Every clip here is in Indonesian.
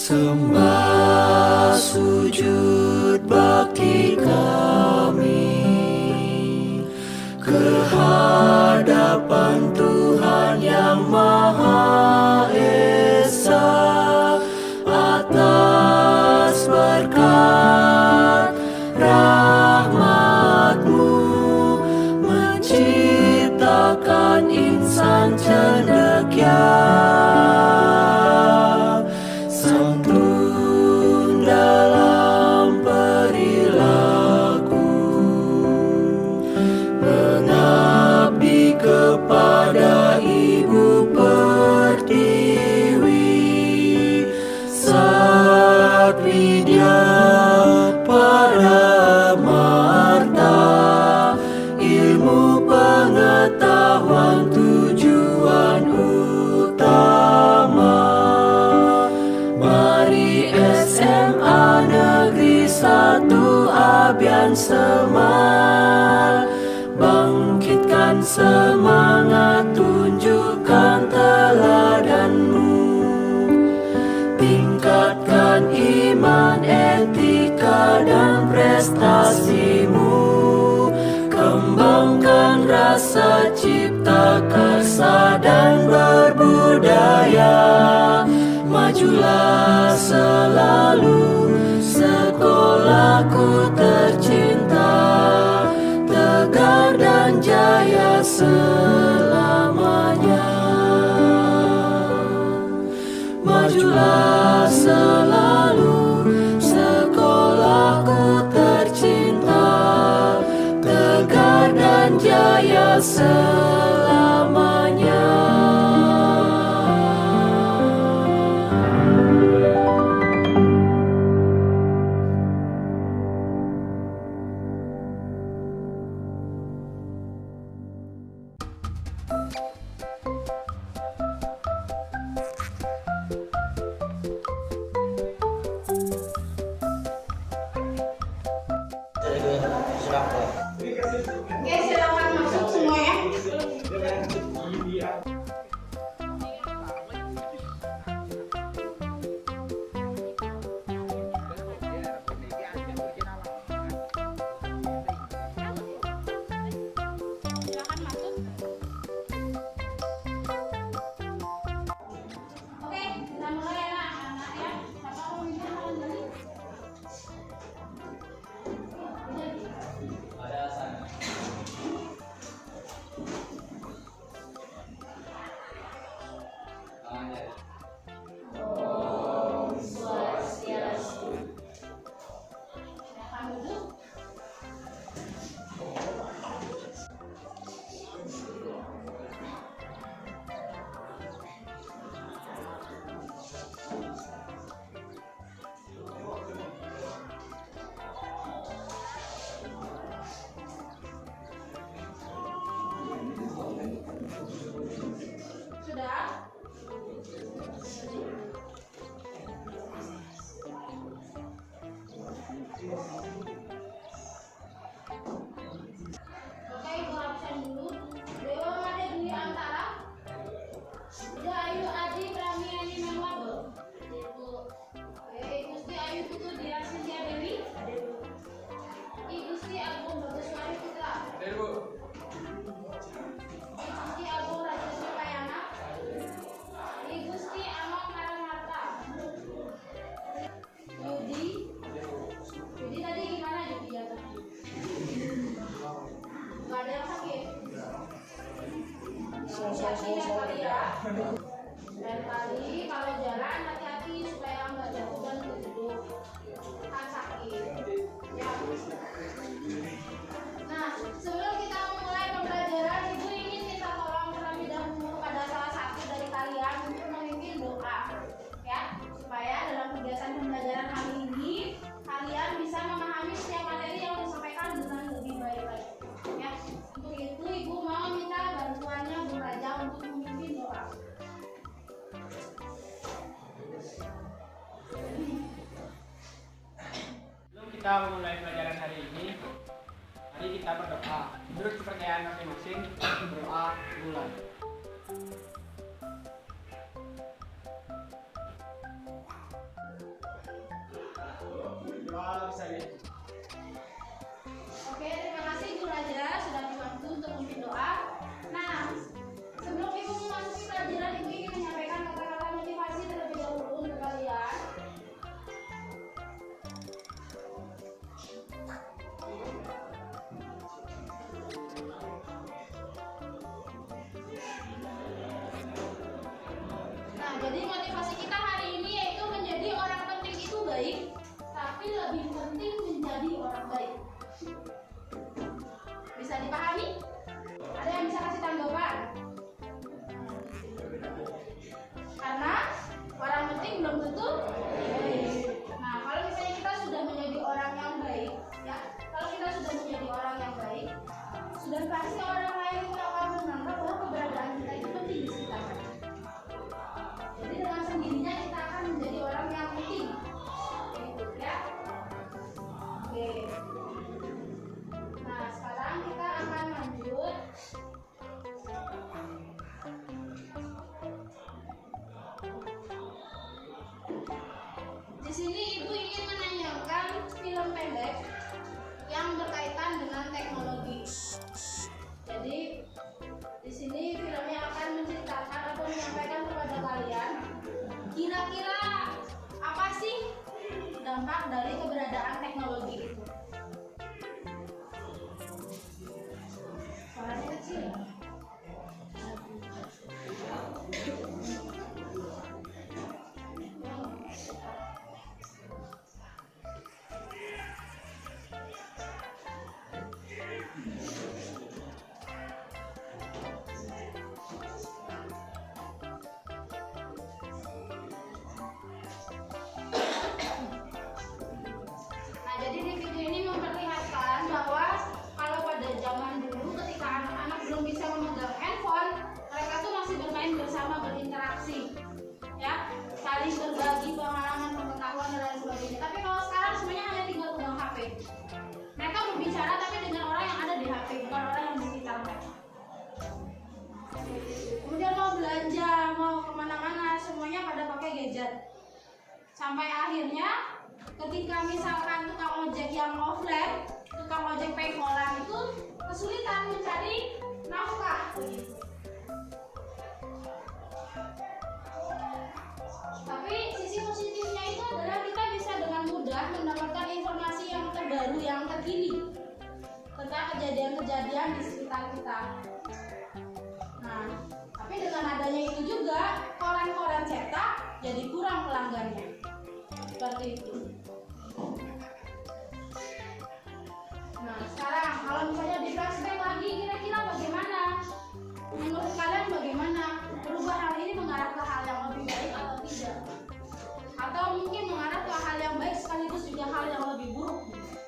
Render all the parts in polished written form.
Sembah sujud bakti kami kehadapan Tuhan yang Maha Esa atas berkat rahmat-Mu menciptakan insan cendekia. Kepada Ibu Pertiwi Sat Widya Paramarta, ilmu pengetahuan tujuan utama. Mari SMA Negeri 1 Abian Semar, bangkitkan semangat, tunjukkan teladan-Mu, tingkatkan iman, etika dan prestasi-Mu, kembangkan rasa cipta karsa dan berbudaya. Majulah selalu sekolahku tercinta, tegar dan jaya selamanya. Majulah selalu sekolahku tercinta, tegar dan jaya selamanya. Oke, silakan masuk semua ya. Silakan masuk. Oke, kita mulai ya anak-anak ya. Siapa mau minta salam dulu? Silakan duduk. Sudah? Oke, Ibu absen dulu. Dewa Made Dwi Antara, Ida Ayu Adi Pramiani Memabo, Gusti Ayu Putu Dian Sintia Dewi, I Gusti Agung Baguswari Putra, I Gusti Agung Raja Supayana, I Gusti Amang Paramarta, Yudi tadi gimana Yudi ya? Gak ada yang sakit. Yakin ya kali ya. Dan kali kalau jalan hati-hati supaya nggak jatuh dan duduk. Kan sakit. Ya. Nah, sebelum kita mulai pembelajaran, Ibu ingin minta tolong terlebih dahulu kepada salah satu dari kalian untuk memimpin doa, ya, supaya dalam kegiatan pembelajaran kali ini kalian bisa memahami setiap materi yang disampaikan dengan lebih baik lagi. Ya, untuk itu Ibu mau minta kita memulai pelajaran hari ini, mari kita berdoa. Menurut kepercayaan masing-masing, berdoa mulai. Doa bisa ya. Oke, terima kasih Ibu Raja sudah membantu untuk memimpin doa. Nah, sebelum Ibu memasuki pelajaran, Ibu ingin menyampaikan kata-kata motivasi terlebih dahulu untuk kalian. Nah, jadi motivasi kita hari ini yaitu menjadi orang penting itu baik, tapi lebih penting menjadi orang baik. Bisa dipahami? Ada yang bisa kasih tanggapan? Karena orang penting belum tentu baik. Nah, kalau misalnya kita sudah menjadi orang yang baik, ya, kalau kita sudah menjadi orang yang baik, sudah pasti orang lain itu akan menganggap bahwa keberadaan kita itu penting di sekitar mereka. Jadi dengan sendirinya kita akan menjadi orang yang penting, gitu, ya. Oke. Nah, sekarang kita akan lanjut. Di sini Ibu ingin menanyakan film pendek yang berkaitan dengan teknologi. Jadi di sini filmnya akan menceritakan atau menyampaikan kepada kalian kira-kira apa sih dampak dari keberadaan teknologi itu. Suaranya kecil ya? Nah, jadi di video ini memperlihatkan bahwa kalau pada zaman dulu ketika anak-anak belum bisa memegang handphone, mereka tuh masih bermain bersama, berinteraksi, ya, saling berbagi pengalaman, pengetahuan dan lain sebagainya. Tapi kalau sekarang semuanya hanya tinggal pegang HP. Mereka berbicara tapi dengan orang yang ada di HP, bukan orang yang di sekitar mereka. Kemudian mau belanja, mau kemana-mana, semuanya pada pakai gadget. Sampai akhirnya ketika misalkan tukang ojek yang offline, tukang ojek pengkolan itu kesulitan mencari nafkah begitu. Tapi sisi positifnya itu adalah kita bisa dengan mudah mendapatkan informasi yang terbaru, yang terkini tentang kejadian-kejadian di sekitar kita. Nah, tapi dengan adanya itu juga koran-koran cetak jadi kurang pelanggannya. Seperti itu. Nah, sekarang kalau misalnya di flashback lagi, kira-kira bagaimana? Menurut kalian bagaimana? Perubahan ini mengarah ke hal yang lebih baik atau tidak? Atau mungkin mengarah ke hal yang baik sekaligus juga hal yang lebih buruk?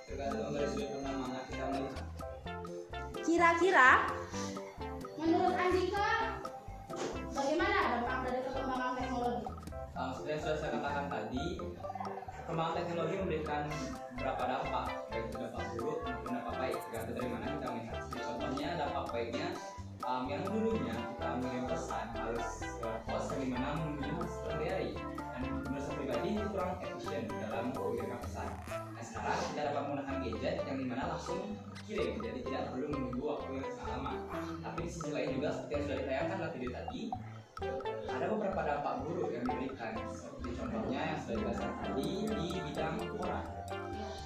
Tergantung dari sudut pandang mana kita melihat. Kira-kira menurut Andika bagaimana dampak dari perkembangan teknologi? Seperti yang sudah saya katakan tadi, perkembangan teknologi memberikan beberapa dampak, baik itu dampak buruk maupun dampak baik, tergantung dari mana kita melihat. Contohnya dampak baiknya, yang dulunya kita mengirim pesan harus ke pos yang dimana menunggu sehari-hari, dan menurut saya pribadi itu kurang efisien dalam mengirimkan pesan. Nah, sekarang kita dapat menggunakan gadget yang dimana langsung kirim, jadi tidak perlu menunggu waktu yang sangat lama. Tapi di sisi lain juga seperti yang sudah ditayangkan dalam video tadi, ada beberapa dampak buruk yang diberikan, seperti contohnya yang sudah dijelaskan tadi di bidang koran.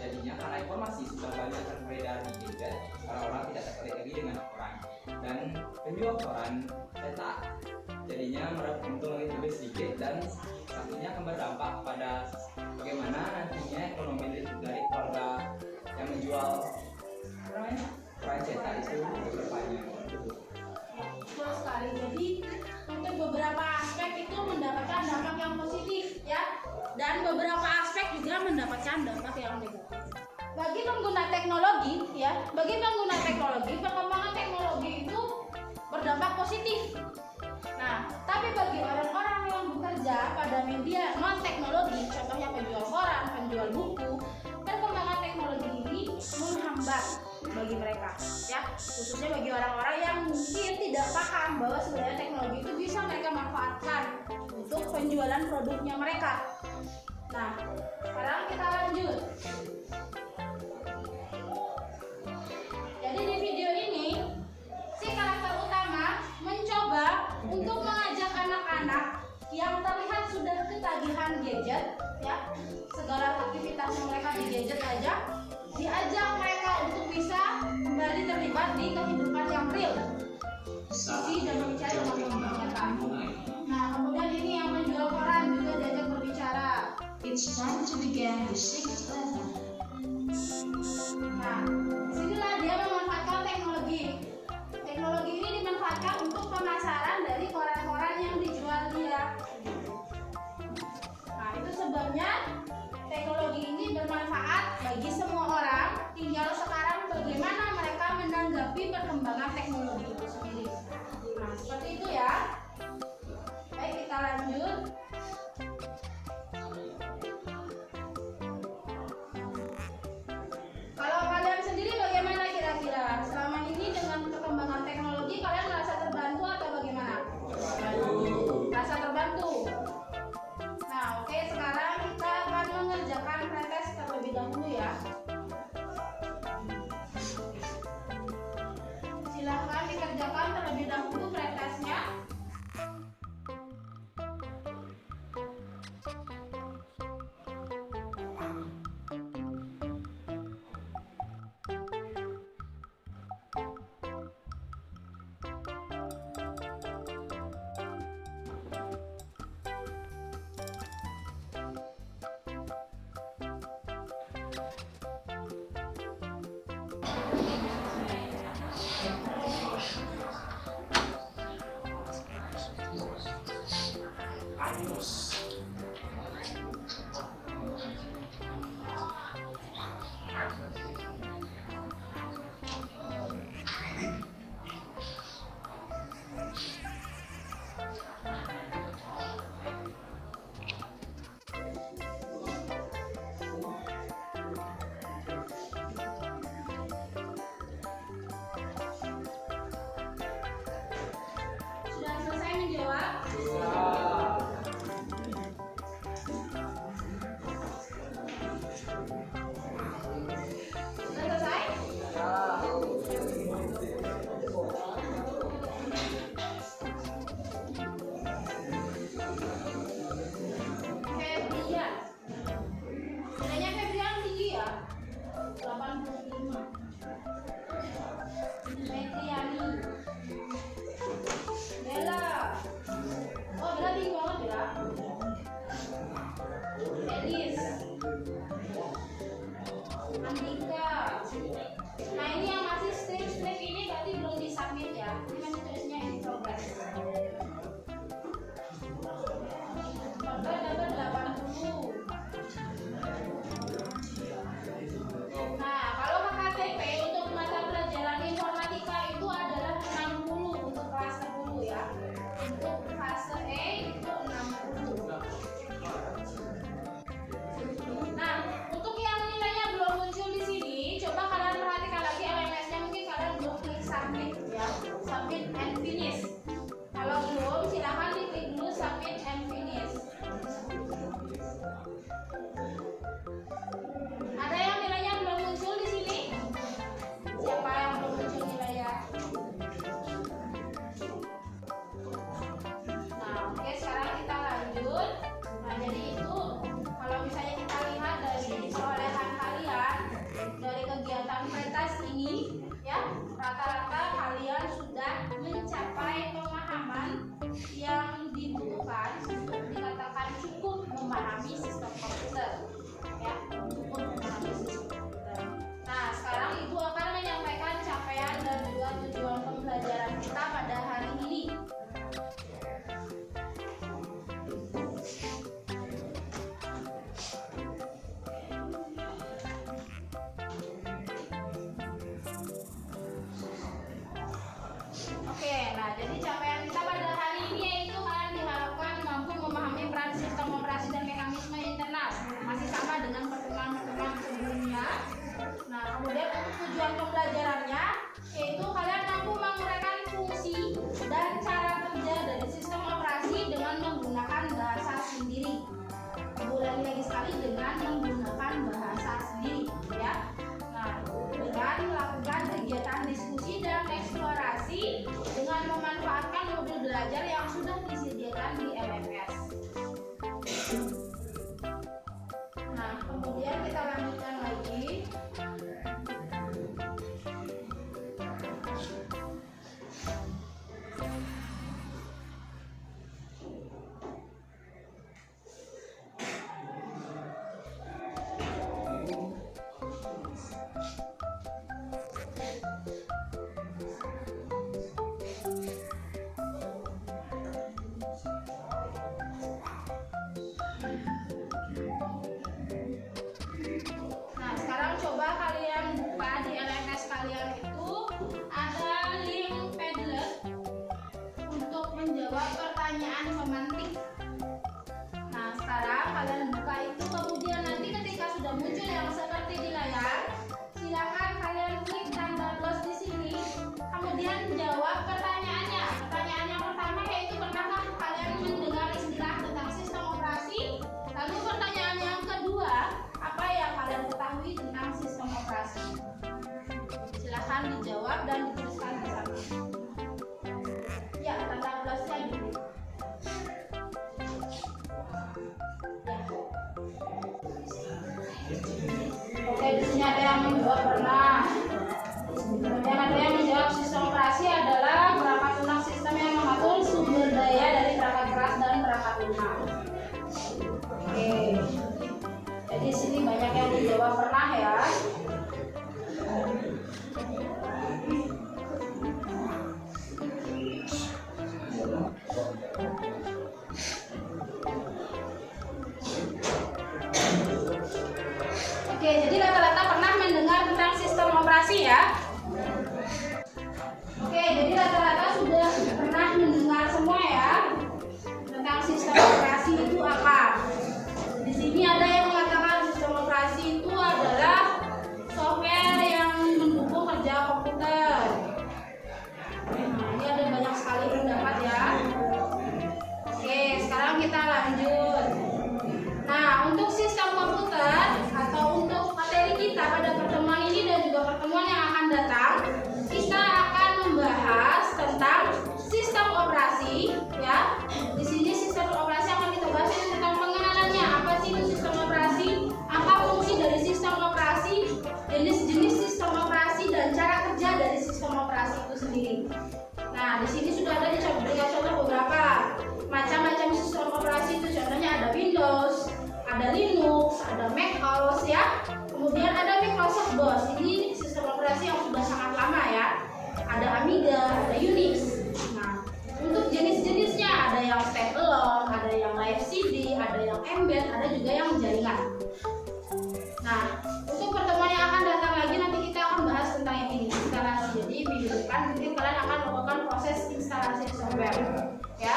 Jadinya karena informasi sudah banyak beredar di gadget, orang-orang tidak tertarik lagi dengan koran, dan penjual koran cetak jadinya meraup untung lebih sedikit, dan satunya akan berdampak pada bagaimana nantinya ekonomi dari keluarga yang menjual koran cetak itu berbanyak. Betul sekali. Jadi untuk beberapa aspek itu mendapatkan dampak yang positif, ya, dan beberapa aspek juga mendapatkan dampak yang negatif. Bagi pengguna teknologi, ya, perkembangan teknologi itu berdampak positif. Nah, tapi bagi orang-orang yang bekerja pada media non teknologi, contohnya penjual koran, penjual buku, perkembangan teknologi bagi mereka, ya, khususnya bagi orang-orang yang mungkin tidak paham bahwa sebenarnya teknologi itu bisa mereka manfaatkan untuk penjualan produknya mereka. Nah, sekarang kita lanjut. Jadi di video ini si karakter utama mencoba untuk mengajak anak-anak yang terlihat sudah ketagihan gadget, ya, segala aktivitas yang mereka di gadget aja, diajak mereka untuk bisa kembali terlibat di kehidupan yang real, isi dan berbicara dengan kehidupan nyata. Nah, kemudian ini yang menjual koran juga diajak berbicara. It's time to begin the sixth lesson. Nah, disinilah dia memanfaatkan teknologi. Teknologi ini dimanfaatkan untuk pemasaran dari koran-koran yang dijual dia. Nah, itu sebabnya teknologi ini bermanfaat bagi semua orang. Tinggal sekarang bagaimana mereka menanggapi perkembangan teknologi itu sendiri. Nah, seperti itu ya. Baik, kita lanjut. Kalau kalian sendiri bagaimana kira-kira? Selama ini dengan perkembangan teknologi kalian merasa terbantu atau bagaimana? Merasa terbantu. Nah, oke, sekarang kita akan mengerjakan pretest terlebih dahulu ya. Silahkan dikerjakan terlebih dahulu pretestnya. Sudah selesai menjawab? Sudah selesai? Febrian. Nilainya Febrian tinggi ya? 85. Metriani. Bella. Oh, Bella tinggi banget ya. Elis. Andika. Nah, ini yang masih strip ini berarti belum disubmit ya. Ini masih tulisnya in progress. Korban dapat 80. Nah, kalau KKTP untuk mata pelajaran informatika itu adalah 60 untuk kelas 10 ya. Untuk fase E itu 60. Nah, untuk yang nilainya belum muncul di sini, coba kalian perhatikan lagi LMS-nya, mungkin kalian belum klik submit ya. Submit and finish. Kalau belum, silahkan diklik dulu submit and finish. Ada yang nilainya belum muncul di sini? Siapa yang belum muncul nilainya? Nah, oke, sekarang kita lanjut. Nah, jadi itu kalau misalnya kita lihat dari perolehan kalian dari kegiatan pretest ini, ya, rata-rata kalian sudah mencapai pemahaman yang dibutuhkan untuk dikatakan cukup memahami sistem komputer, ya, cukup memahami sistem komputer. Nah, sekarang Ibu akan menyampaikan capaian dan juga tujuan pembelajaran kita pada hari ini. Oke, nah jadi capaian kita pada hari ini yaitu kalian diharapkan mampu memahami peran sistem operasi dan mekanisme internal, masih sama dengan pertemuan-pertemuan sebelumnya. Nah, Nah, kemudian untuk tujuan pembelajarannya yaitu kalian mampu menguraikan fungsi dan cara kerja dari sistem operasi dengan menggunakan bahasa sendiri. Ulangi lagi sekali, dengan menggunakan bahasa sendiri, ya. Nah, dengan melakukan kegiatan diskusi dan eksplorasi dengan memanfaatkan modul belajar yang sudah disediakan di LMS. Nah, kemudian kita lanjutkan lagi. Nah, sekarang coba kalian buka di LMS kalian itu ada link Padlet untuk menjawab pertanyaan pemantik. Nah, sekarang kalian buka itu, kemudian nanti ketika sudah muncul yang seperti di layar, silakan kalian klik tanda plus di sini, kemudian jawab pertanyaannya. Pertanyaan yang pertama yaitu pernahkah kalian mendengar istilah tentang sistem operasi? Lalu pertanyaan yang kedua, apa yang kalian ketahui tentang sistem operasi? Silahkan dijawab dan dituliskan di sana. Ya, tanda plusnya dulu. Ya. Oke, di sini ada yang menjawab pernah. Kemudian ada yang menjawab sistem operasi adalah perangkat lunak sistem yang mengatur sumber daya dari perangkat keras dan perangkat lunak. Oke. Jadi sini banyak yang dijawab pernah ya. Oke, jadi rata-rata pernah mendengar tentang sistem operasi ya. Oke, jadi rata-rata sudah pernah mendengar semua ya tentang sistem operasi itu apa. Di sini ada yang mengatakan sistem operasi itu adalah software yang mendukung kerja komputer. Nah, ini ada banyak sekali pendapat ya. Oke, sekarang kita lanjut. Nah, untuk sistem komputer atau untuk materi kita pada pertemuan ini dan juga pertemuan yang akan datang, kita akan membahas tentang sistem operasi ya. Di sini sistem operasi akan kita bahas tentang pengenalannya. Apa sih itu sistem operasi? Apa fungsi dari sistem operasi? Jenis-jenis sistem operasi dan cara kerja dari sistem operasi itu sendiri. Nah, di sini sudah ada diberikan contoh beberapa macam-macam sistem operasi itu. Contohnya ada Windows, ada Linux, ada macOS ya. Kemudian ada Microsoft DOS. Ini sistem operasi yang sudah sangat lama ya. Ada Amiga, ada Unix. Nah, untuk jenis-jenisnya ada yang standalone, ada yang live CD, ada yang embed, ada juga yang jaringan. Nah, untuk pertemuan yang akan datang lagi nanti kita akan bahas tentang yang ini, instalasi. Jadi minggu depan mungkin kalian akan melakukan proses instalasi software ya.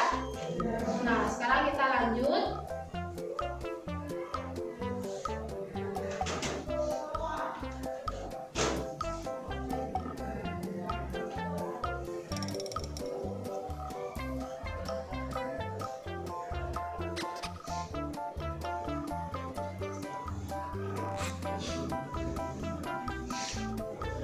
Nah, sekarang kita lanjut.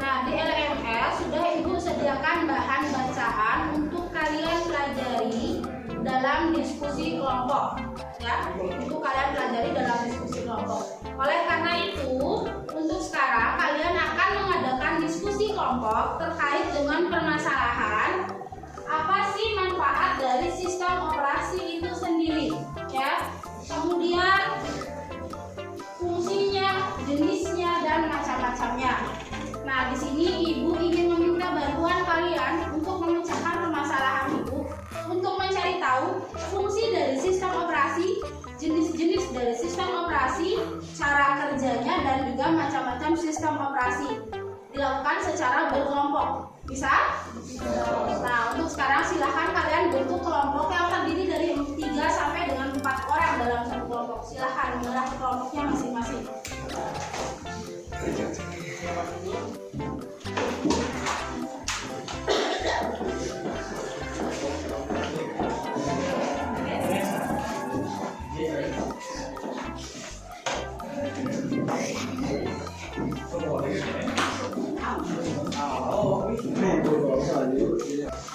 Nah, di LMS sudah Ibu sediakan bahan bacaan untuk kalian pelajari dalam diskusi kelompok ya. Itu kalian pelajari dalam diskusi kelompok. Oleh karena itu, untuk sekarang kalian akan mengadakan diskusi kelompok terkait dengan permasalahan apa sih manfaat dari sistem operasi itu sendiri ya. Kemudian fungsinya, jenisnya dan macam-macamnya. Nah, di sini Ibu ingin meminta bantuan kalian untuk memecahkan permasalahan Ibu, untuk mencari tahu fungsi dari sistem operasi, jenis-jenis dari sistem operasi, cara kerjanya dan juga macam-macam sistem operasi. Dilakukan secara berkelompok. Bisa? Nah, untuk sekarang silahkan kalian bentuk kelompok yang terdiri dari 3 sampai dengan 4 orang dalam satu kelompok. Silahkan mengarah ke kelompoknya masing-masing. Siapa dulu?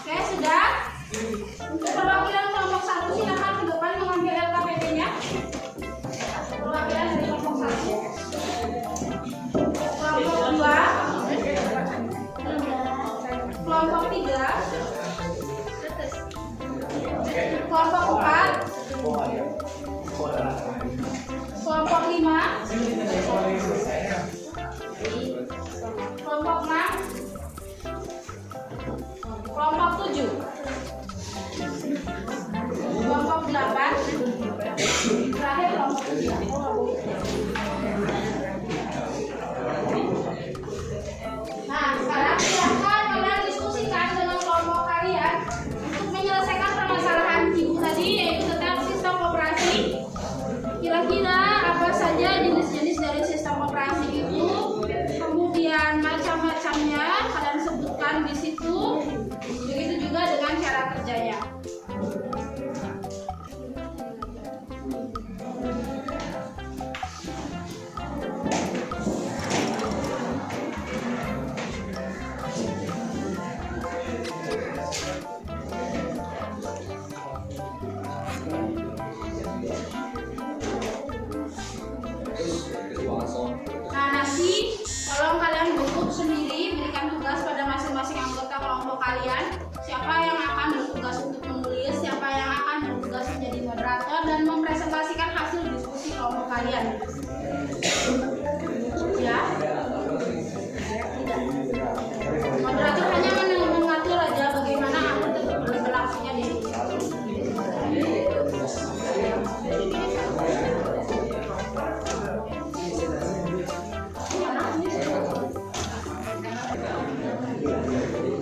Oke, sudah. Untuk perwakilan kelompok 1 silakan ke depan mengambil LKPP-nya. Perwakilan dari kelompok 1. Kelompok 2. Kelompok 3. Kelompok 4. Kelompok 5. Kelompok 6. Kelompok 7. Kelompok 8. Terakhir kelompok 9. Nah, sekarang silakan kalian diskusikan dengan kelompok kalian untuk menyelesaikan permasalahan ibu tadi, yaitu tentang sistem operasi. Kira-kira apa saja jenis-jenis dari sistem operasi itu, kemudian macam-macamnya kalian sebutkan di situ. Begitu juga dengan cara kerjanya. Nah, nanti tolong kalian duduk sendiri, berikan tugas pada masing-masing anggota kelompok kalian. Siapa yang akan bertugas untuk menulis, siapa yang akan bertugas menjadi moderator dan mempresentasikan hasil diskusi kelompok kalian. Ya. Tidak. Moderator hanya mengatur aja bagaimana berlangsungnya di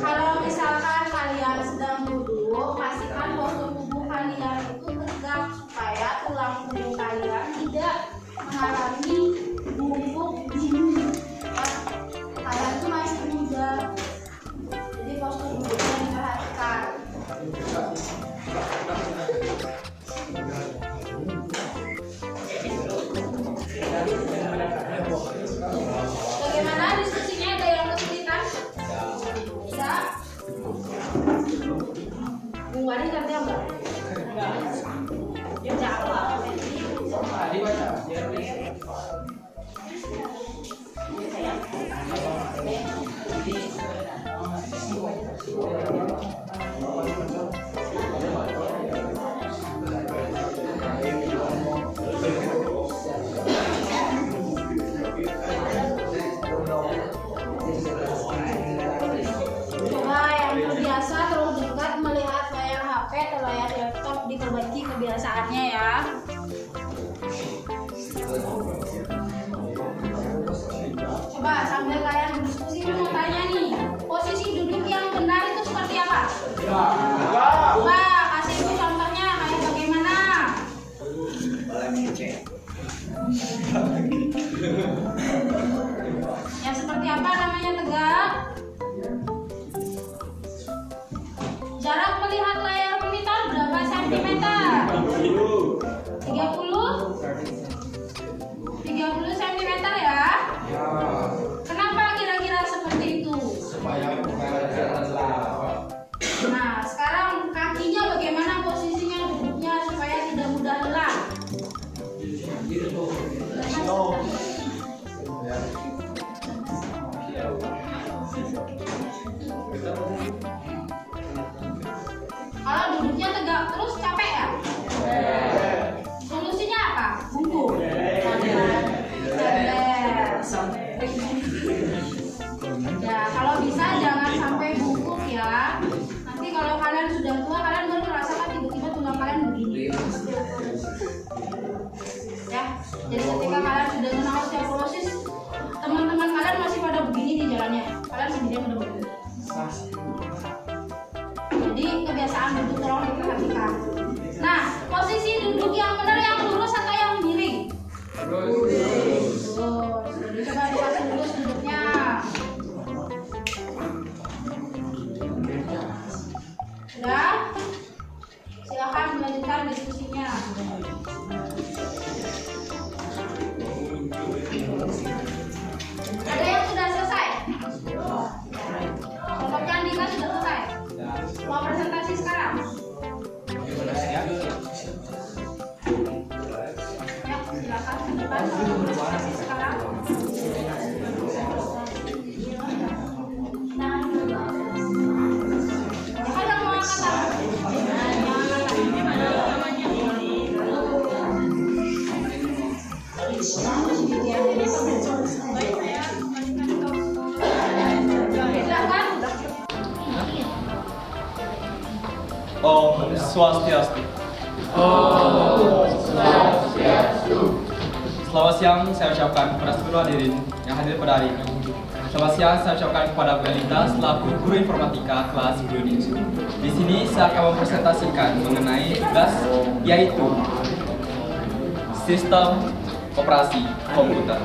Kalau misalkan kalian sedang duduk, pastikan postur tubuh kalian itu tegak supaya tulang punggung kalian tidak mengalami bungkuk dini. Kalian itu masih muda, jadi postur tubuhnya diperhatikan. Bagaimana diskusinya? Ada yang kesulitan? Tidak. Bung Wadi nanti apa? Ya jawab. Tadi baca. Coba yang terbiasa terus dekat melihat layar HP atau layar laptop, diperbaiki kebiasaannya ya. Coba sambil kalian berdiskusi, mau tanya nih, posisi duduk yang benar itu seperti apa? Coba kasih itu contohnya kayak bagaimana? Ya seperti apa namanya tegak? Jarak melihat layar monitor berapa sentimeter? 30 sentimeter ya? Kenapa kira-kira seperti itu? Nah, sekarang kakinya bagaimana posisinya duduknya supaya tidak mudah lelah? Kalau duduknya tegak terus capek ya? Solusinya apa? Bungkuk. Ya, kalau bisa jangan sampai bungkuk ya. Nanti kalau kalian sudah tua, kalian baru merasakan tiba-tiba tulang kalian begini. Ya, jadi ketika kalian sudah kenal osteoporosis, teman-teman kalian masih pada begini di jalannya. Kalian sendirian udah begini. Jadi kebiasaan duduk tolong diperhatikan. Nah, posisi duduk yang benar yang lurus atau yang miring? Lurus. Jadi coba dikasih lurus duduknya. silakan diskusinya. Ada yang sudah selesai? Kelompok Andika sudah selesai? Mau presentasi sekarang? Ya, silakan ke depan mau presentasi sekarang. Siapa yang mau angkat tangan? Silakan. Om Swastiastu. Selamat siang saya ucapkan kepada seluruh hadirin yang hadir pada hari ini. Selamat siang saya ucapkan kepada Bu Elita selaku guru informatika kelas 10 ini. Di sini saya akan mempresentasikan mengenai tugas yaitu sistem operasi komputer.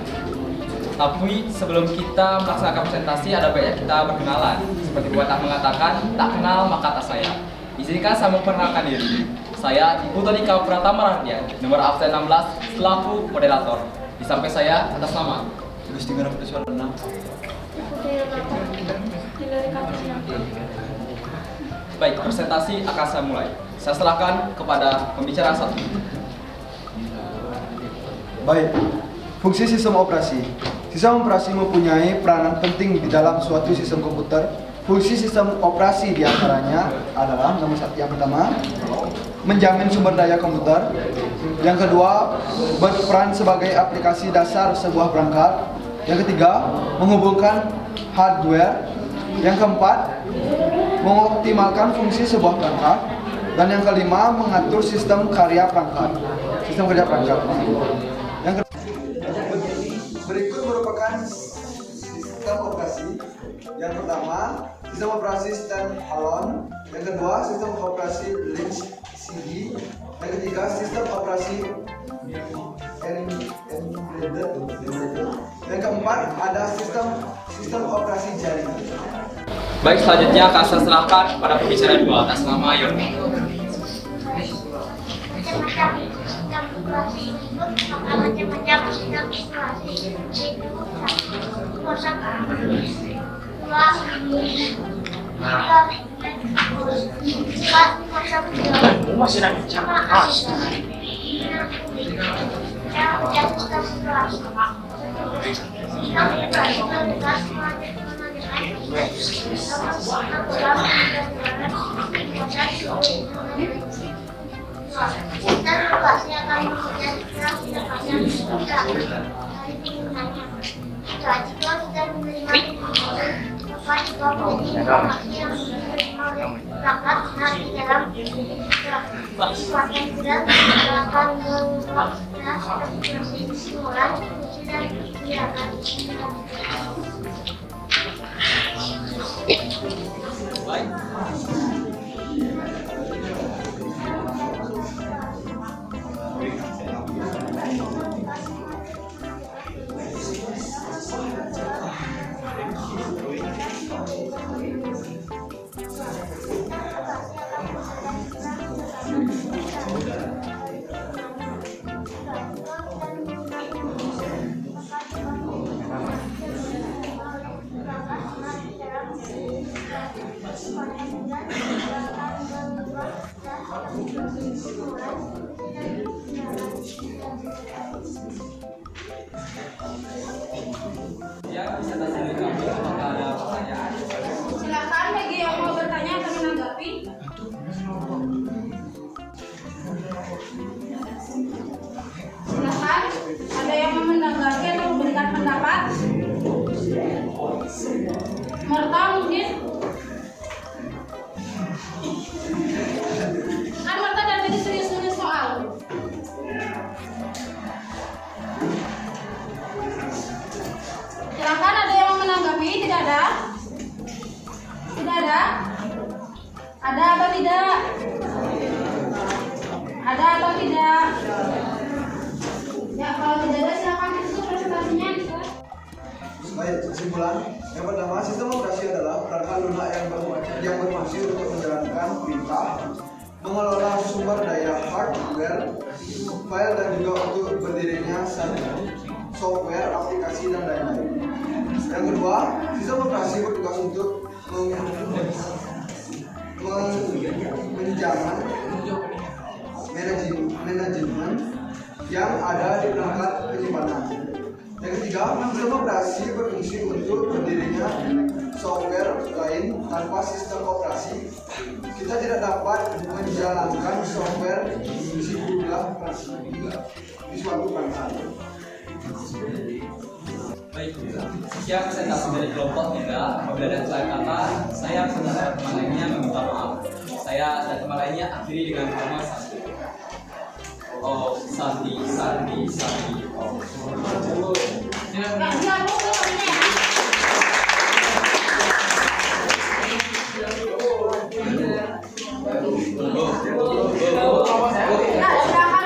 Tapi sebelum kita melaksanakan presentasi ada baiknya kita berkenalan. Seperti pepatah mengatakan, tak kenal maka tak sayang. Izinkan saya memperkenalkan diri. Saya Ibu Tonika Pratama Rahardian, nomor absen 16 selaku moderator. Di samping saya atas nama Gusti Ngurah Putriswarna. Baik, presentasi akan saya mulai. Saya serahkan kepada pembicara satu. Baik, fungsi sistem operasi. Sistem operasi mempunyai peranan penting di dalam suatu sistem komputer. Fungsi sistem operasi diantaranya adalah nomor satu yang pertama, menjamin sumber daya komputer. Yang kedua, berperan sebagai aplikasi dasar sebuah perangkat. Yang ketiga, menghubungkan hardware. Yang keempat, mengoptimalkan fungsi sebuah perangkat. Dan yang kelima, mengatur sistem kerja perangkat. Yang berikut merupakan sistem operasi. Yang pertama, sistem operasi stand-alone. Yang kedua, sistem operasi Lynch CD. Yang ketiga, sistem operasi embedded. Yang keempat, ada sistem operasi jaringan. Baik, selanjutnya akan saya serahkan pada pembicara dua atas nama Yoni. Macam-macam sistem operasi itu macam-macam sistem operasi yaitu dan lokasi akan menjadikan siapanya dari penggunanya. Setelah itu kita menerima dapat juga menjadi informasi yang diterima oleh perangkat di dalam suatu bulan akan membuat simulan dan diakan. Silakan bagi yang mau bertanya atau menanggapi. Silakan, ada yang mau menanggapi atau memberikan pendapat? Marta mungkin? Kan Marta dari tadi serius nulis soal. Silakan, ada yang mau menanggapi? Tidak ada? Tidak ada? Ada atau tidak? Ada atau tidak? Ya, kalau tidak ada silakan ditutup presentasinya. Baik, kesimpulan. Yang pertama, sistem operasi adalah perangkat lunak yang berfungsi untuk menjalankan perintah. mengelola sumber daya hardware, file dan juga untuk berdirinya software, aplikasi dan lain-lain. Yang kedua, sistem operasi bertugas untuk menjaman manajemen yang ada di perangkat penyimpanan. Yang ketiga, sistem operasi berfungsi untuk berdirinya software lain. Tanpa sistem operasi, kita tidak dapat menjalankan software di suatu perangkat. Baik, sekian presentasi dari kelompok 3. Apabila ada kesalahan kata, saya bersama teman lainnya meminta maaf. Saya dan teman lainnya akhiri dengan nama Santi. Oh, Santi. Oh. Silakan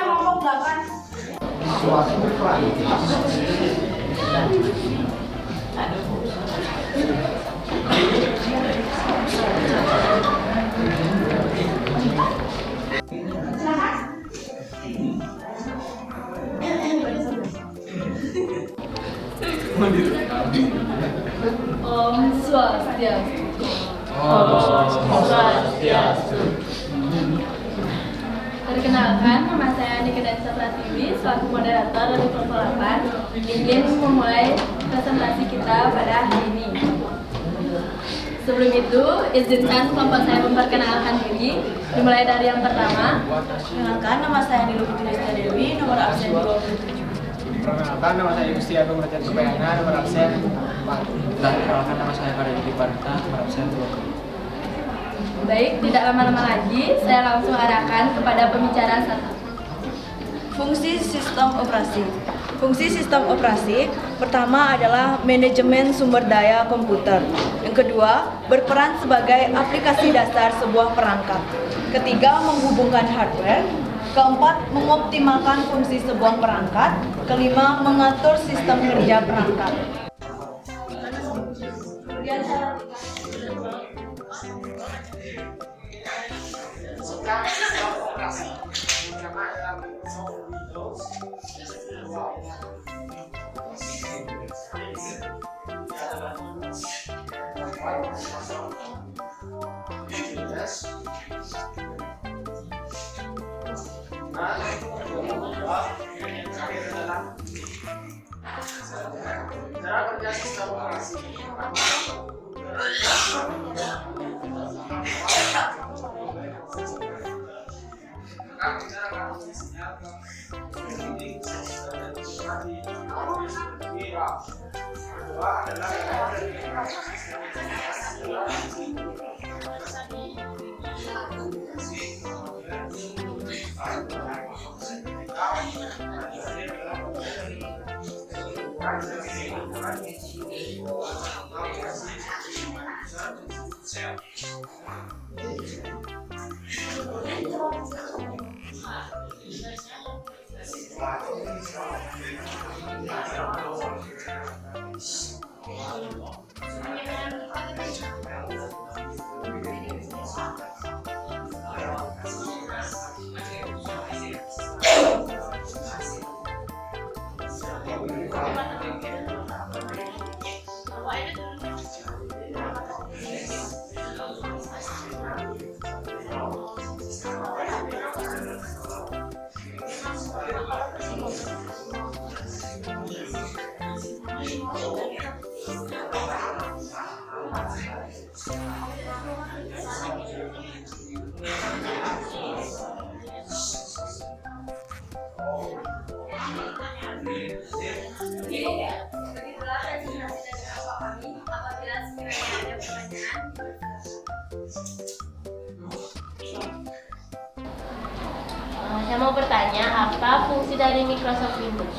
kelompok 8. Om Swastiastu. Perkenalkan, nama saya Andika Dansa Pratiwi, selaku moderator dari kelompok 8, ingin memulai presentasi kita pada hari ini. Sebelum itu, izinkan kelompok saya memperkenalkan diri, dimulai dari yang pertama. Perkenalkan, nama saya Nilu Putri Dewi, nomor absen 27. Perkenalkan, nama saya Gusti Agung Raja Supayana, nomor absen 4. Dan perkenalkan, nama saya Karyadi Parita, nomor absen 2. Baik, tidak lama-lama lagi, saya langsung arahkan kepada pembicara satu. Fungsi sistem operasi. Fungsi sistem operasi pertama adalah manajemen sumber daya komputer. Yang kedua, berperan sebagai aplikasi dasar sebuah perangkat. Ketiga, menghubungkan hardware. Keempat, mengoptimalkan fungsi sebuah perangkat. Kelima, mengatur sistem kerja perangkat. Cara kerja sistem operasi. Saya mau bertanya, apa fungsi dari Microsoft Windows?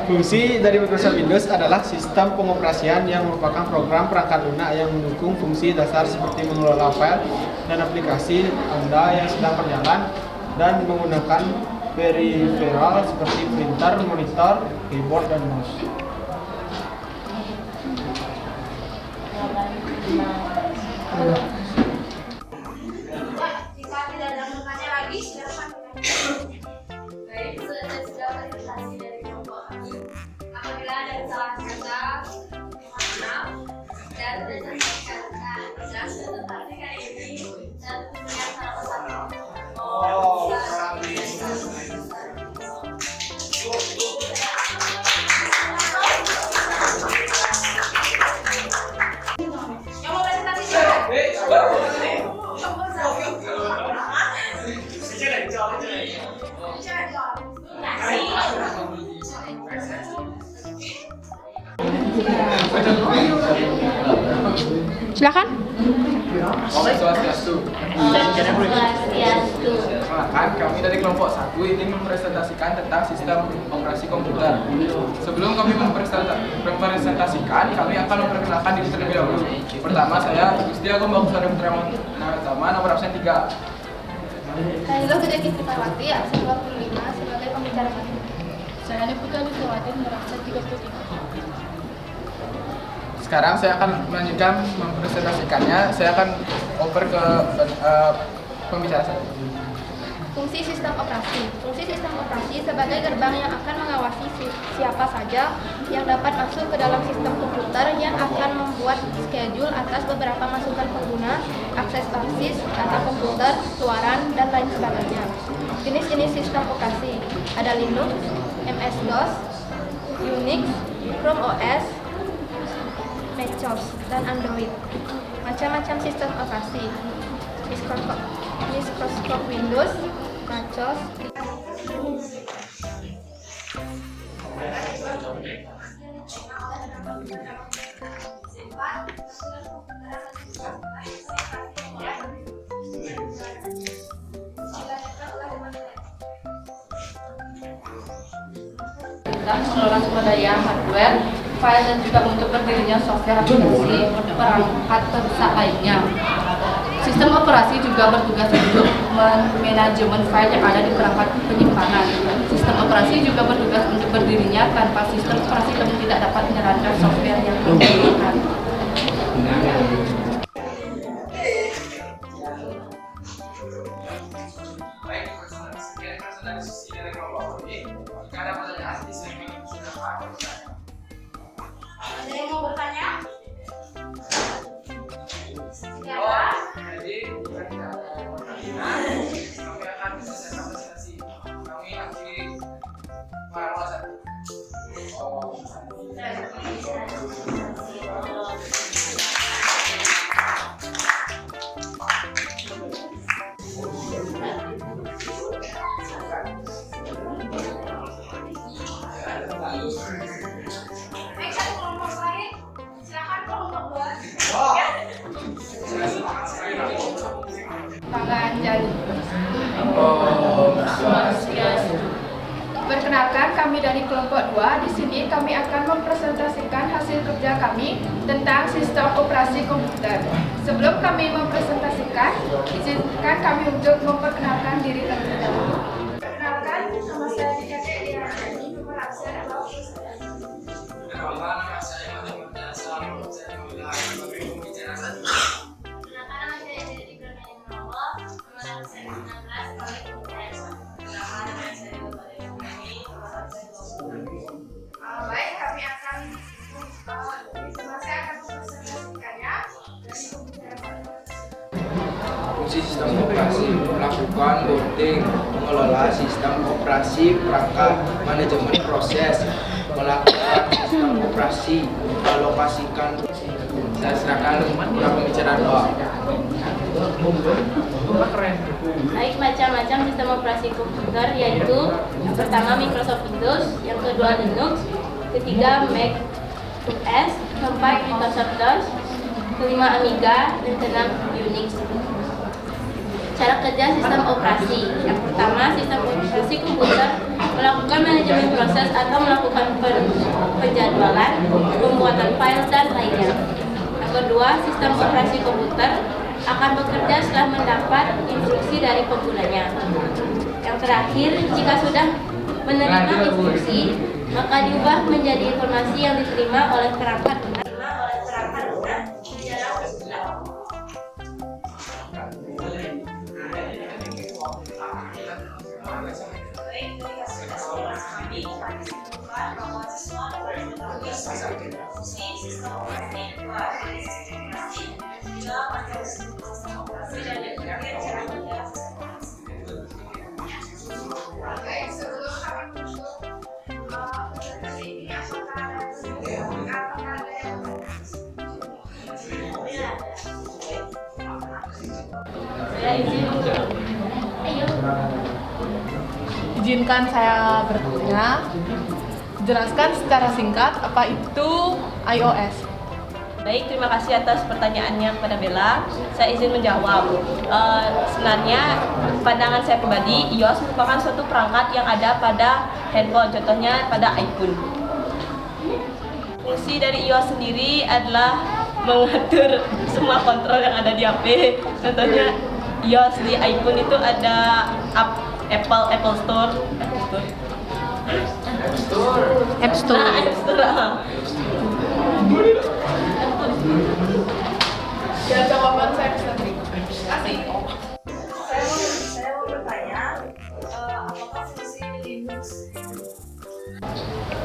Fungsi dari Microsoft Windows adalah sistem pengoperasian yang merupakan program perangkat lunak yang mendukung fungsi dasar seperti mengelola file dan aplikasi Anda yang sedang berjalan dan menggunakan peripheral seperti printer, monitor, keyboard, dan mouse. Jika Baik, sudah presentasi dari kelompok kami. Apabila ada kesalahan kata, maaf, dan presentasi kali ini dan punya salah satu. Yang mau presentasi siapa? Silakan. Swastiastu. Perkenalkan, kami dari kelompok 1 ingin mempresentasikan tentang sistem operasi komputer. Sebelum kami mempresentasikan, kami akan memperkenalkan diri terlebih dahulu. Pertama, saya Gusti Agung Bakusari Putra Manatama, nomor absen 3. Saya Gede Kisawati, absen 25 sebagai pembicara kami. Saya Niputra Niswati, nomor absen 33. Sekarang saya akan melanjutkan mempresentasikannya. Saya akan over ke pembicara saya. Fungsi sistem operasi. Fungsi sistem operasi sebagai gerbang yang akan mengawasi siapa saja yang dapat masuk ke dalam sistem komputer, yang akan membuat schedule atas beberapa masukan pengguna, akses basis, data komputer, keluaran, dan lain sebagainya. Jenis-jenis sistem operasi ada Linux, MS-DOS, Unix, Chrome OS, MacOS, dan Android. Macam-macam sistem operasi: Microsoft Windows, MacOS. Dan mengelola sumber daya hardware, file, dan juga untuk berdirinya software aplikasi perangkat terbesar lainnya. Sistem operasi juga bertugas untuk manajemen file yang ada di perangkat penyimpanan. Sistem operasi juga bertugas untuk berdirinya. Tanpa sistem operasi kami tidak dapat menjalankan software yang dibutuhkan. Ada yang mau bertanya? Siapa? Jadi, kami akan presentasi. Kami akhiri pengawasan. Baik, satu kelompok lain. Silakan kelompok 2. Banggaan Jalur. Swastiastu. Perkenalkan, kami dari kelompok 2. Di sini kami akan mempresentasikan hasil kerja kami tentang sistem operasi komputer. Sebelum kami mempresentasikan, izinkan kami untuk memperkenalkan diri terlebih dahulu. Perkenalkan, nama saya Dikasih Diana, nomor absen 29. Baik, kami akan mempresentasikannya. Fungsi sistem operasi melakukan booting, mengelola sistem operasi perangkat, manajemen proses, melakukan sistem operasi, alokasikan. Saya serahkan kepada pembicara doa. Baik, macam-macam sistem operasi komputer, yaitu yang pertama Microsoft Windows, yang kedua Linux, ketiga Mac OS, keempat Microsoft DOS, kelima Amiga, dan keenam Unix. Cara kerja sistem operasi. Yang pertama, sistem operasi komputer melakukan manajemen proses atau melakukan penjadwalan, pembuatan file, dan lainnya. Yang kedua, sistem operasi komputer akan bekerja setelah mendapat instruksi dari penggunanya. Yang terakhir, jika sudah menerima instruksi, maka diubah menjadi informasi yang diterima oleh perangkat lunak. Saya izin untuk Izinkan saya bertanya. Jelaskan secara singkat apa itu iOS. Baik, terima kasih atas pertanyaannya kepada Bella. Saya izin menjawab. Sebenarnya pandangan saya pribadi, iOS merupakan suatu perangkat yang ada pada handphone, contohnya pada iPhone. Fungsi dari iOS sendiri adalah mengatur semua kontrol yang ada di HP. Contohnya iOS di iPhone itu ada Apple Store. App Store. Nah, App Store. Ya, jawaban saya bisa terima. Kasih. Saya mau bertanya, apakah fungsi Linux?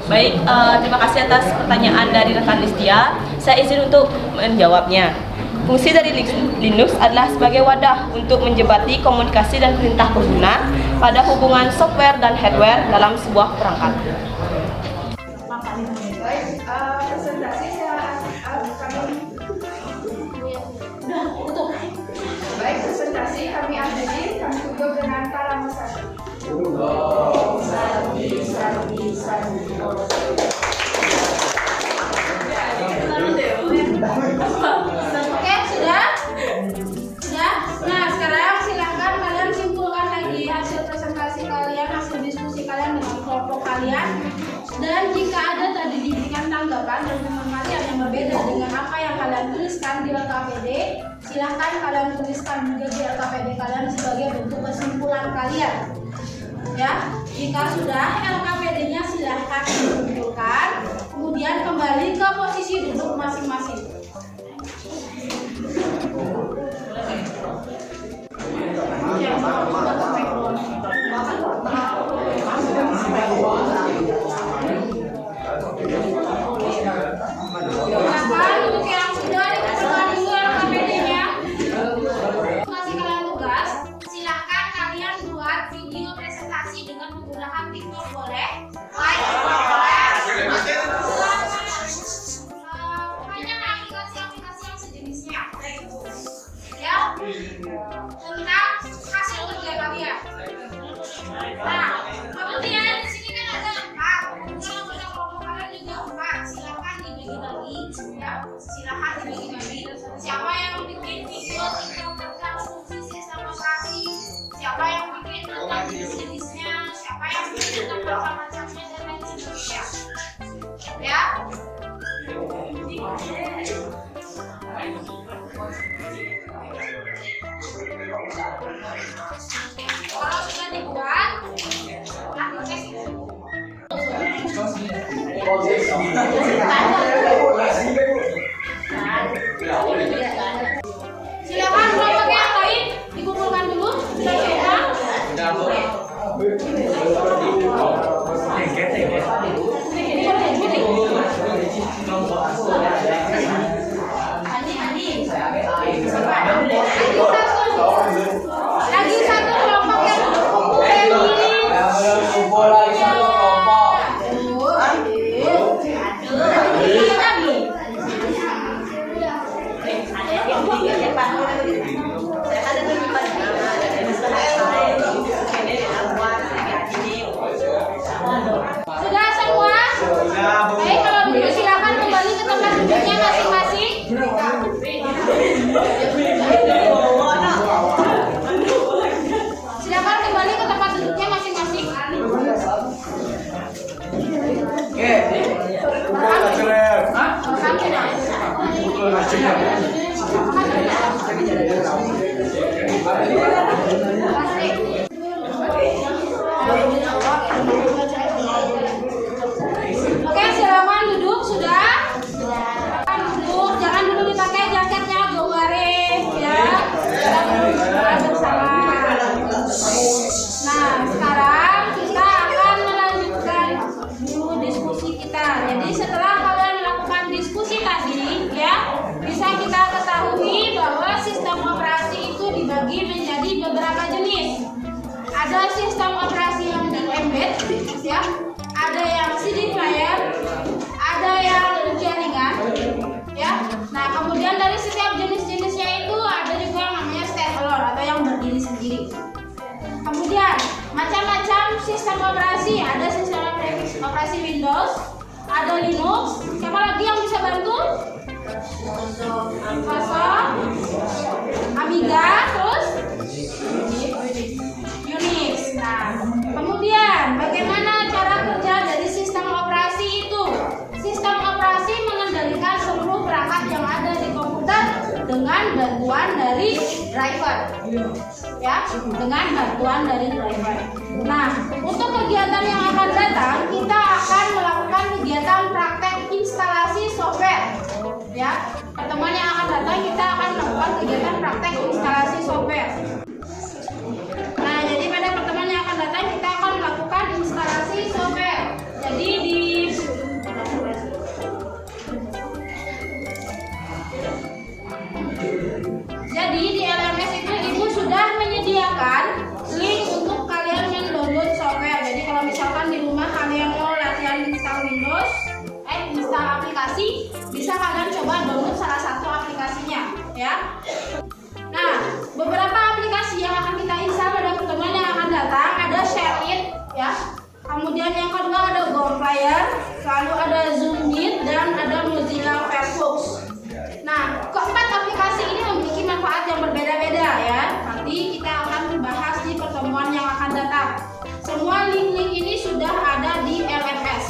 Baik, terima kasih atas pertanyaan dari rekan Listia. Saya izin untuk menjawabnya. Fungsi dari Linux adalah sebagai wadah untuk menjembatani komunikasi dan perintah pengguna pada hubungan software dan hardware dalam sebuah perangkat. Baik, presentasi kami akhiri, kami tutup dengan kalam satu. Oke, sudah? Sudah? Nah, sekarang silakan kalian simpulkan lagi hasil presentasi kalian, hasil diskusi kalian dengan kelompok kalian. Dan jika ada tadi diberikan tanggapan dan komentar yang berbeda dengan apa yang kalian tuliskan di LKPD, silahkan kalian tuliskan juga di LKPD kalian sebagai bentuk kesimpulan kalian. Ya, jika sudah LKPD-nya silahkan dikumpulkan, kemudian kembali ke posisi duduk masing-masing. Silakan untuk yang sudah dikumpulkan dulu LKPD-nya. Kasih kalian tugas, silakan kalian buat video presentasi dengan menggunakan TikTok boleh, live boleh. Pokoknya aplikasi-aplikasi yang sejenisnya. Ya, tentang hasil kerja kalian. Nah, kemudian di sini kan ada 4. Kalau pada kelompok kalian juga 4. Silakan dibagi-bagi. Ya, silakan dibagi-bagi. Siapa yang bikin video TikTok tentang fungsi sistem operasi? Siapa yang bikin tentang jenis-jenisnya? Siapa yang bikin tentang macam-macamnya dan lain sebagainya? Ya. Kalau sudah dibuat, silakan kelompok yang lain dikumpulkan dulu. Lagi satu kelompok yang kumpul Sudah semua? Baik, kalau begitu silakan kembali ke tempat duduknya masing-masing. Silakan kembali ke tempat duduknya masing-masing. Oke, silakan duduk sudah. Duduk, jangan dulu dipakai jaketnya, goware ya. Kita bersama. Nah, sekarang Kemudian macam-macam sistem operasi, ada sistem operasi Windows, ada Linux. Siapa lagi yang bisa bantu? Microsoft, Amiga, terus Unix. Nah, kemudian bagaimana cara kerja dari sistem operasi itu? Sistem operasi mengendalikan seluruh perangkat yang ada di komputer dengan bantuan dari driver, ya, dengan bantuan dari driver. Nah, untuk kegiatan yang akan datang, kita akan melakukan kegiatan praktek instalasi software, ya. Pertemuan yang akan datang, kita akan melakukan kegiatan praktek instalasi software. Nah, jadi pada pertemuan yang akan datang, kita akan melakukan instalasi software. Jadi di LMS itu Ibu sudah menyediakan link untuk kalian mendownload software. Jadi kalau misalkan di rumah kalian mau latihan install Windows, install aplikasi, bisa kalian coba download salah satu aplikasinya, ya. Nah, beberapa aplikasi yang akan kita install pada pertemuan yang akan datang ada ShareIt, ya. Kemudian yang kedua ada GoPlayer, lalu ada Zoom Meet, dan ada Mozilla Firefox. Nah, keempat aplikasi ini memiliki manfaat yang berbeda-beda, ya. Nanti kita akan bahas di pertemuan yang akan datang. Semua link-link ini sudah ada di LMS.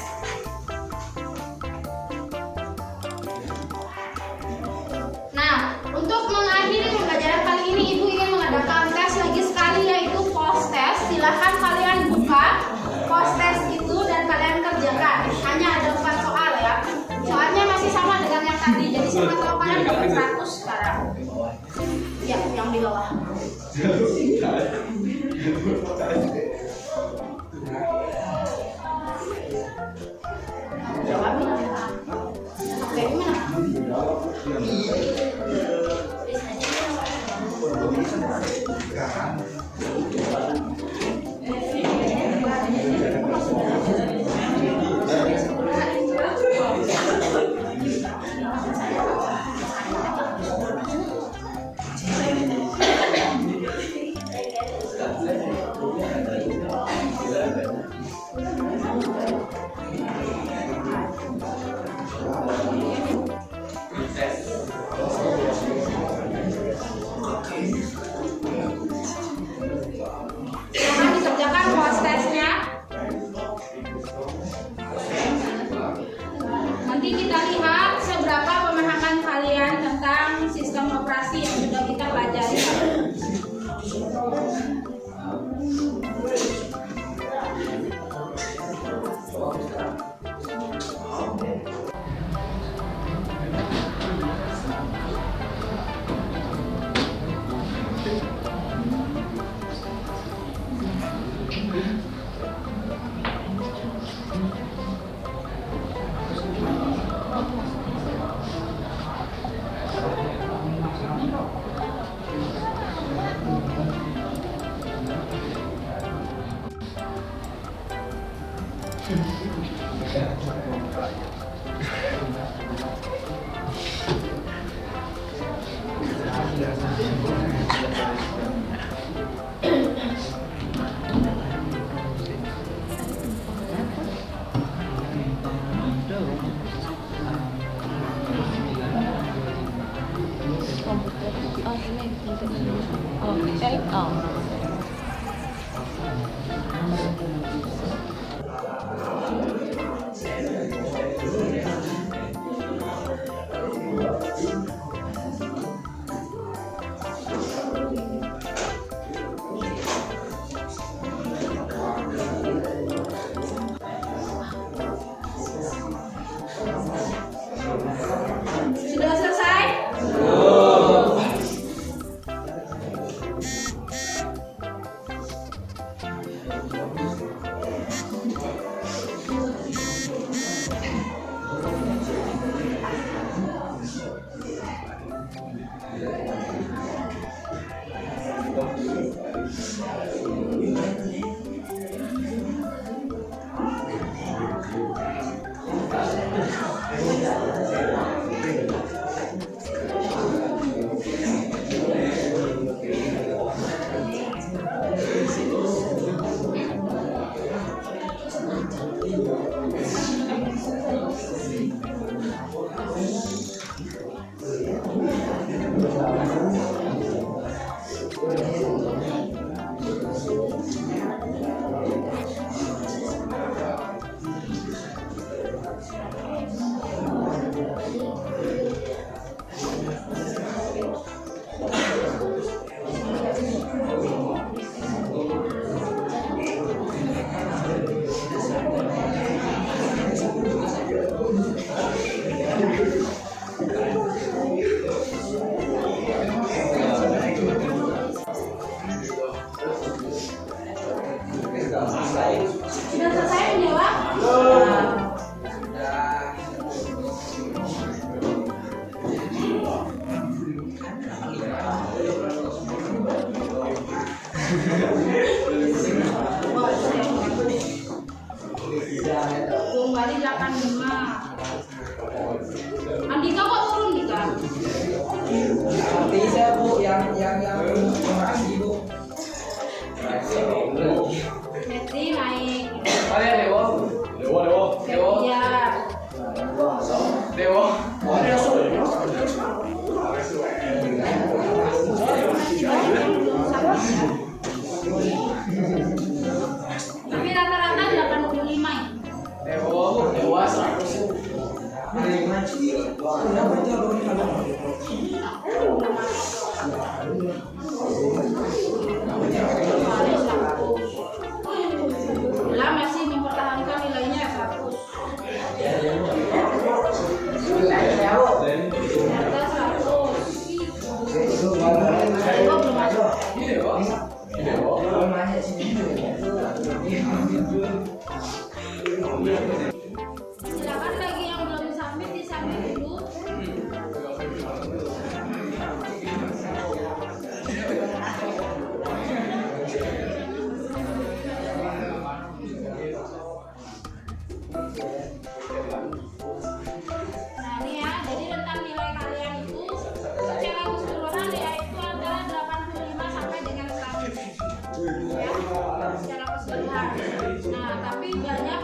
Nah, untuk mengakhiri pembelajaran kali ini, Ibu ingin mengadakan tes lagi sekali, yaitu post test. Silahkan kalian buka post test itu dan kalian kerjakan. Hanya ada 4 soal, ya. Soalnya masih sama dengan yang tadi. Jadi siapa tahu kalian dapat 100 sekarang. Ya, yang di bawah. Jawabin. Oke, gimana? Silahkan dikerjakan post testnya. Nanti kita lihat seberapa pemahaman kalian tentang sistem operasi yang sudah kita pelajari. Sudah selesai menjawab? Kembali 85. Andika kok turun Dika? Nanti saya Bu yang masih Bu. Metri naik. Oh ya, Dewo. Iya. Dewo. Tapi rata-rata 85 ya. Dewa 100. Lah masih mempertahankan nilainya 100. Harga 100. Dewa belum masuk. Silakan bagi yang belum submit disubmit dulu. Nah ini ya, jadi rentang nilai kalian itu secara keseluruhan yaitu antara 85 sampai dengan 100 ya, secara keseluruhan. Nah tapi banyak